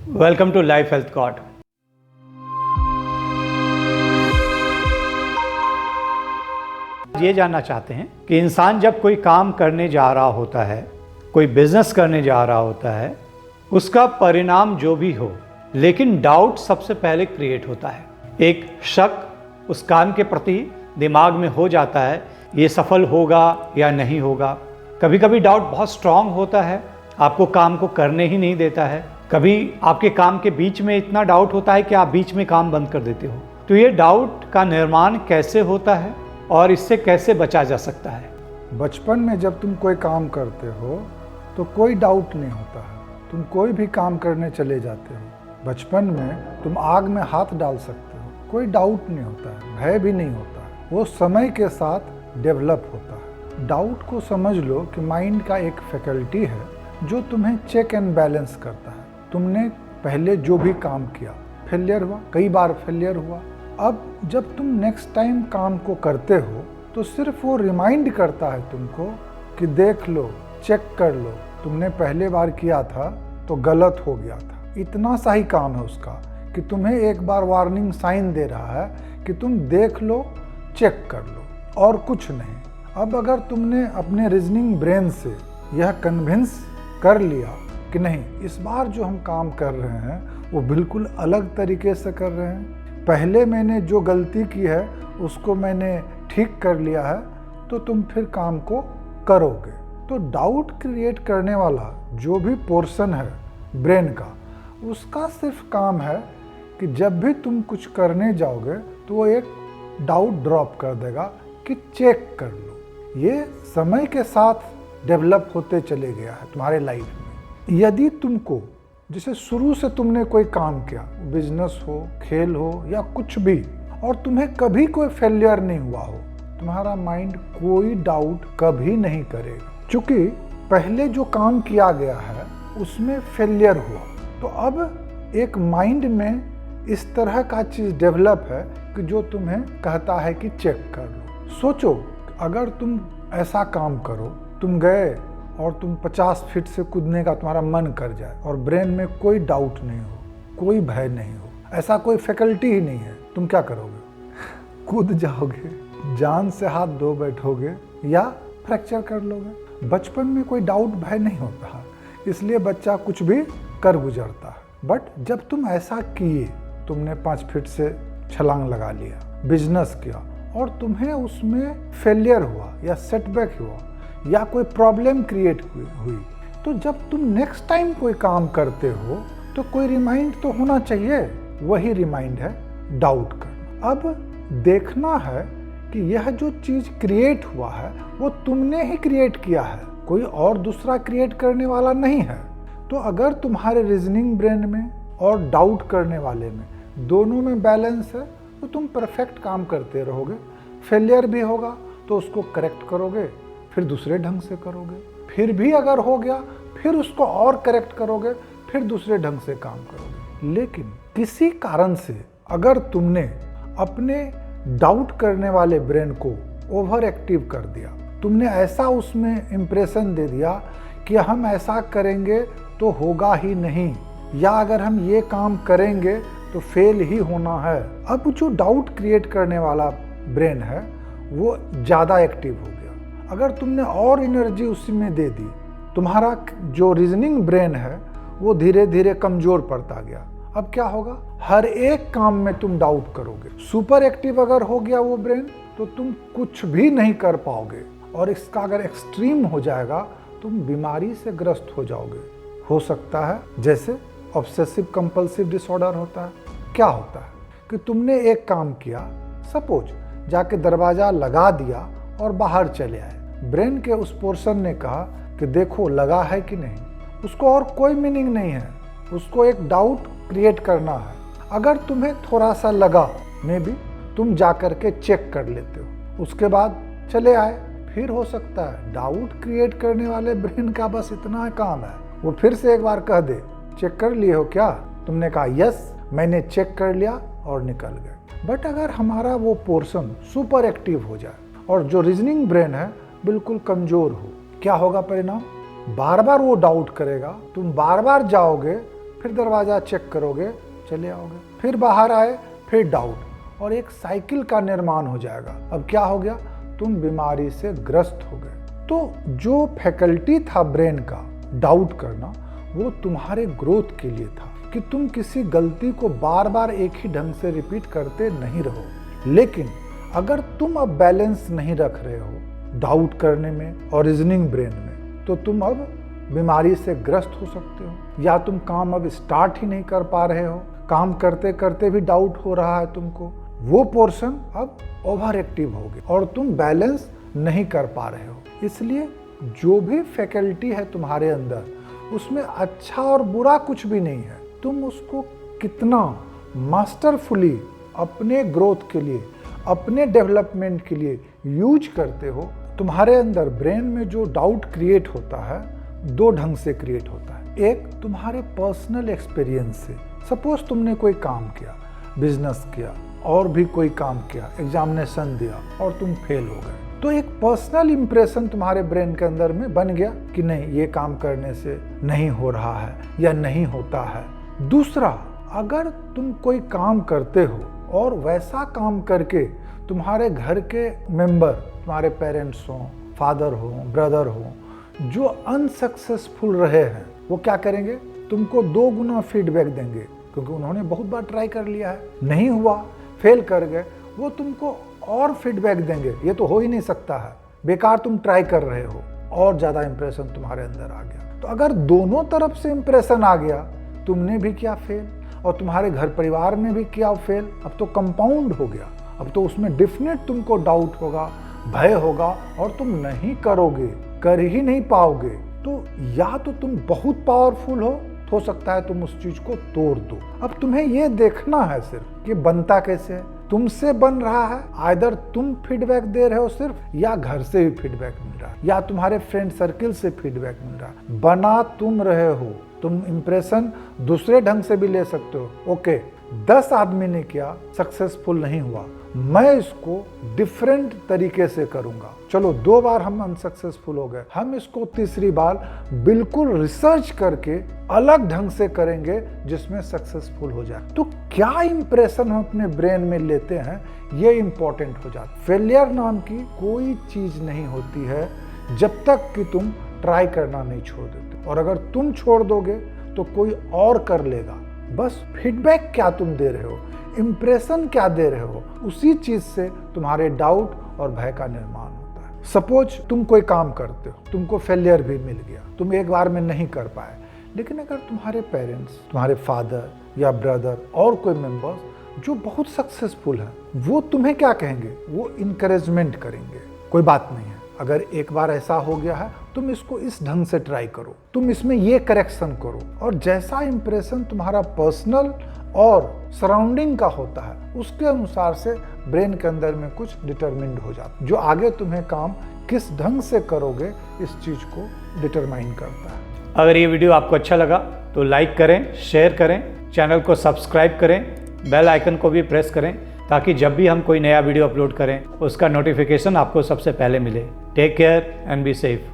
Welcome to life health cord. ये जानना चाहते हैं कि इंसान जब कोई काम करने जा रहा होता है, कोई बिजनेस करने जा रहा होता है, उसका परिणाम जो भी हो, लेकिन डाउट सबसे पहले क्रिएट होता है। एक शक उस काम के प्रति दिमाग में हो जाता है, ये सफल होगा या नहीं होगा। कभी कभी डाउट बहुत स्ट्रांग होता है, आपको काम को करने ही नहीं देता है। कभी आपके काम के बीच में इतना डाउट होता है कि आप बीच में काम बंद कर देते हो। तो ये डाउट का निर्माण कैसे होता है और इससे कैसे बचा जा सकता है? बचपन में जब तुम कोई काम करते हो तो कोई डाउट नहीं होता है, तुम कोई भी काम करने चले जाते हो। बचपन में तुम आग में हाथ डाल सकते हो, कोई डाउट नहीं होता है, भय भी नहीं होता है। वो समय के साथ डेवलप होता है। डाउट को समझ लो कि माइंड का एक फैकल्टी है जो तुम्हें चेक एंड बैलेंस करता है। तुमने पहले जो भी काम किया, फेलियर हुआ, कई बार फेलियर हुआ। अब जब तुम नेक्स्ट टाइम काम को करते हो तो सिर्फ वो रिमाइंड करता है तुमको कि देख लो, चेक कर लो, तुमने पहले बार किया था तो गलत हो गया था। इतना सा ही काम है उसका कि तुम्हें एक बार वार्निंग साइन दे रहा है कि तुम देख लो, चेक कर लो, और कुछ नहीं। अब अगर तुमने अपने रीजनिंग ब्रेन से यह कन्विंस कर लिया कि नहीं, इस बार जो हम काम कर रहे हैं वो बिल्कुल अलग तरीके से कर रहे हैं, पहले मैंने जो गलती की है उसको मैंने ठीक कर लिया है, तो तुम फिर काम को करोगे। तो डाउट क्रिएट करने वाला जो भी पोर्शन है ब्रेन का, उसका सिर्फ काम है कि जब भी तुम कुछ करने जाओगे तो वो एक डाउट ड्रॉप कर देगा कि चेक कर लो। ये समय के साथ डेवलप होते चले गया है तुम्हारे लाइफ में। यदि तुमको, जैसे शुरू से तुमने कोई काम किया, बिजनेस हो, खेल हो या कुछ भी, और तुम्हें कभी कोई फेलियर नहीं हुआ हो, तुम्हारा माइंड कोई डाउट कभी नहीं करेगा, क्योंकि पहले जो काम किया गया है उसमें फेलियर हुआ। तो अब एक माइंड में इस तरह का चीज़ डेवलप है कि जो तुम्हें कहता है कि चेक कर लो। सोचो, अगर तुम ऐसा काम करो, तुम गए और तुम 50 फीट से कूदने का तुम्हारा मन कर जाए और ब्रेन में कोई डाउट नहीं हो, कोई भय नहीं हो, ऐसा कोई फैकल्टी ही नहीं है, तुम क्या करोगे? कूद जाओगे, जान से हाथ धो बैठोगे या फ्रैक्चर कर लोगे। बचपन में कोई डाउट भय नहीं होता, इसलिए बच्चा कुछ भी कर गुजरता है। बट जब तुम ऐसा किए, तुमने 5 फीट से छलांग लगा लिया, बिजनेस किया, और तुम्हें उसमें फेलियर हुआ या सेटबैक हुआ या कोई प्रॉब्लम क्रिएट हुई, तो जब तुम नेक्स्ट टाइम कोई काम करते हो तो कोई रिमाइंड तो होना चाहिए। वही रिमाइंड है डाउट करना। अब देखना है कि यह जो चीज़ क्रिएट हुआ है वो तुमने ही क्रिएट किया है, कोई और दूसरा क्रिएट करने वाला नहीं है। तो अगर तुम्हारे रीजनिंग ब्रेन में और डाउट करने वाले में दोनों में बैलेंस है तो तुम परफेक्ट काम करते रहोगे। फेलियर भी होगा तो उसको करेक्ट करोगे, फिर दूसरे ढंग से करोगे, फिर भी अगर हो गया फिर उसको और करेक्ट करोगे, फिर दूसरे ढंग से काम करोगे। लेकिन किसी कारण से अगर तुमने अपने डाउट करने वाले ब्रेन को ओवर एक्टिव कर दिया, तुमने ऐसा उसमें इम्प्रेशन दे दिया कि हम ऐसा करेंगे तो होगा ही नहीं, या अगर हम ये काम करेंगे तो फेल ही होना है। अब जो डाउट क्रिएट करने वाला ब्रेन है वो ज़्यादा एक्टिव हो गया। अगर तुमने और एनर्जी उसी में दे दी, तुम्हारा जो रीजनिंग ब्रेन है वो धीरे धीरे कमज़ोर पड़ता गया। अब क्या होगा? हर एक काम में तुम डाउट करोगे। सुपर एक्टिव अगर हो गया वो ब्रेन तो तुम कुछ भी नहीं कर पाओगे, और इसका अगर एक्सट्रीम हो जाएगा तुम बीमारी से ग्रस्त हो जाओगे। हो सकता है जैसे ऑब्सेसिव कंपल्सिव डिसऑर्डर होता है। क्या होता है कि तुमने एक काम किया, सपोज जाके दरवाज़ा लगा दिया और बाहर चले आए, ब्रेन के उस पोर्शन ने कहा कि देखो लगा है कि नहीं। उसको और कोई मीनिंग नहीं है, उसको एक डाउट क्रिएट करना है। अगर तुम्हें थोड़ा सा लगा, मे बी तुम जा कर के चेक कर लेते हो, उसके बाद चले आए। फिर हो सकता है डाउट क्रिएट करने वाले ब्रेन का बस इतना काम है, वो फिर से एक बार कह दे, चेक कर लिए हो क्या? तुमने कहा यस, मैंने चेक कर लिया और निकल गए। बट अगर हमारा वो पोर्शन सुपर एक्टिव हो जाए और जो रीजनिंग ब्रेन है बिल्कुल कमज़ोर हो, क्या होगा परिणाम? बार बार वो डाउट करेगा, तुम बार बार जाओगे, फिर दरवाज़ा चेक करोगे, चले आओगे, फिर बाहर आए, फिर डाउट, और एक साइकिल का निर्माण हो जाएगा। अब क्या हो गया, तुम बीमारी से ग्रस्त हो गए। तो जो फैकल्टी था ब्रेन का डाउट करना, वो तुम्हारे ग्रोथ के लिए था कि तुम किसी गलती को बार बार एक ही ढंग से रिपीट करते नहीं रहो। लेकिन अगर तुम अब बैलेंस नहीं रख रहे हो डाउट करने में और रीजनिंग ब्रेन में, तो तुम अब बीमारी से ग्रस्त हो सकते हो। या तुम काम अब स्टार्ट ही नहीं कर पा रहे हो, काम करते करते भी डाउट हो रहा है तुमको, वो पोर्शन अब ओवर एक्टिव हो गया और तुम बैलेंस नहीं कर पा रहे हो। इसलिए जो भी फैकल्टी है तुम्हारे अंदर, उसमें अच्छा और बुरा कुछ भी नहीं है। तुम उसको कितना मास्टरफुली अपने ग्रोथ के लिए, अपने डेवलपमेंट के लिए यूज करते हो। तुम्हारे अंदर ब्रेन में जो डाउट क्रिएट होता है, दो ढंग से क्रिएट होता है। एक तुम्हारे पर्सनल एक्सपीरियंस से, सपोज तुमने कोई काम किया, बिजनेस किया और भी कोई काम किया, एग्जामिनेशन दिया और तुम फेल हो गए, तो एक पर्सनल इंप्रेशन तुम्हारे ब्रेन के अंदर में बन गया कि नहीं, ये काम करने से नहीं हो रहा है या नहीं होता है। दूसरा, अगर तुम कोई काम करते हो और वैसा काम करके तुम्हारे घर के मेंबर, तुम्हारे पेरेंट्स हो, फादर हो, ब्रदर हो, जो अनसक्सेसफुल रहे हैं, वो क्या करेंगे, तुमको 2 गुना फीडबैक देंगे, क्योंकि उन्होंने बहुत बार ट्राई कर लिया है, नहीं हुआ, फेल कर गए, वो तुमको और फीडबैक देंगे, ये तो हो ही नहीं सकता है, बेकार तुम ट्राई कर रहे हो, और ज़्यादा इंप्रेशन तुम्हारे अंदर आ गया। तो अगर दोनों तरफ से इंप्रेशन आ गया, तुमने भी किया फेल और तुम्हारे घर परिवार ने भी किया फेल, अब तो कंपाउंड हो गया। अब तो उसमें डेफिनेट तुमको डाउट होगा, भय होगा और तुम नहीं करोगे, कर ही नहीं पाओगे। तो या तो तुम बहुत पावरफुल हो सकता है तुम उस चीज को तोड़ दो। अब तुम्हें ये देखना है सिर्फ कि बनता कैसे है, तुमसे बन रहा है, आइदर तुम फीडबैक दे रहे हो सिर्फ, या घर से भी फीडबैक मिल रहा है, या तुम्हारे फ्रेंड सर्किल से फीडबैक मिल रहा है। बना तुम रहे हो, तुम इंप्रेशन दूसरे ढंग से भी ले सकते हो। ओके, 10 आदमी ने किया, सक्सेसफुल नहीं हुआ, मैं इसको डिफरेंट तरीके से करूंगा। चलो 2 बार हम अनसक्सेसफुल हो गए, हम इसको तीसरी बार बिल्कुल रिसर्च करके अलग ढंग से करेंगे जिसमें सक्सेसफुल हो जाए। तो क्या इंप्रेशन हम अपने ब्रेन में लेते हैं, ये इंपॉर्टेंट हो जाता है। फेलियर नाम की कोई चीज नहीं होती है जब तक कि तुम ट्राई करना नहीं छोड़ देते, और अगर तुम छोड़ दोगे तो कोई और कर लेगा। बस फीडबैक क्या तुम दे रहे हो, इंप्रेशन क्या दे रहे हो, उसी चीज से तुम्हारे डाउट और भय का निर्माण होता है। सपोज तुम कोई काम करते हो, तुमको फेलियर भी मिल गया, तुम एक बार में नहीं कर पाए, लेकिन अगर तुम्हारे पेरेंट्स, तुम्हारे फादर या ब्रदर और कोई मेंबर्स जो बहुत सक्सेसफुल है, वो तुम्हें क्या कहेंगे, वो इंकरेजमेंट करेंगे, कोई बात नहीं है, अगर एक बार ऐसा हो गया है, तुम इसको इस ढंग से ट्राई करो, तुम इसमें ये करेक्शन करो। और जैसा इंप्रेशन तुम्हारा पर्सनल और सराउंडिंग का होता है, उसके अनुसार से ब्रेन के अंदर में कुछ डिटरमिन्ड हो जाता है, जो आगे तुम्हें काम किस ढंग से करोगे इस चीज को डिटरमाइन करता है। अगर ये वीडियो आपको अच्छा लगा तो लाइक करें, शेयर करें, चैनल को सब्सक्राइब करें, बेल आइकन को भी प्रेस करें, ताकि जब भी हम कोई नया वीडियो अपलोड करें उसका नोटिफिकेशन आपको सबसे पहले मिले। Take care and be safe.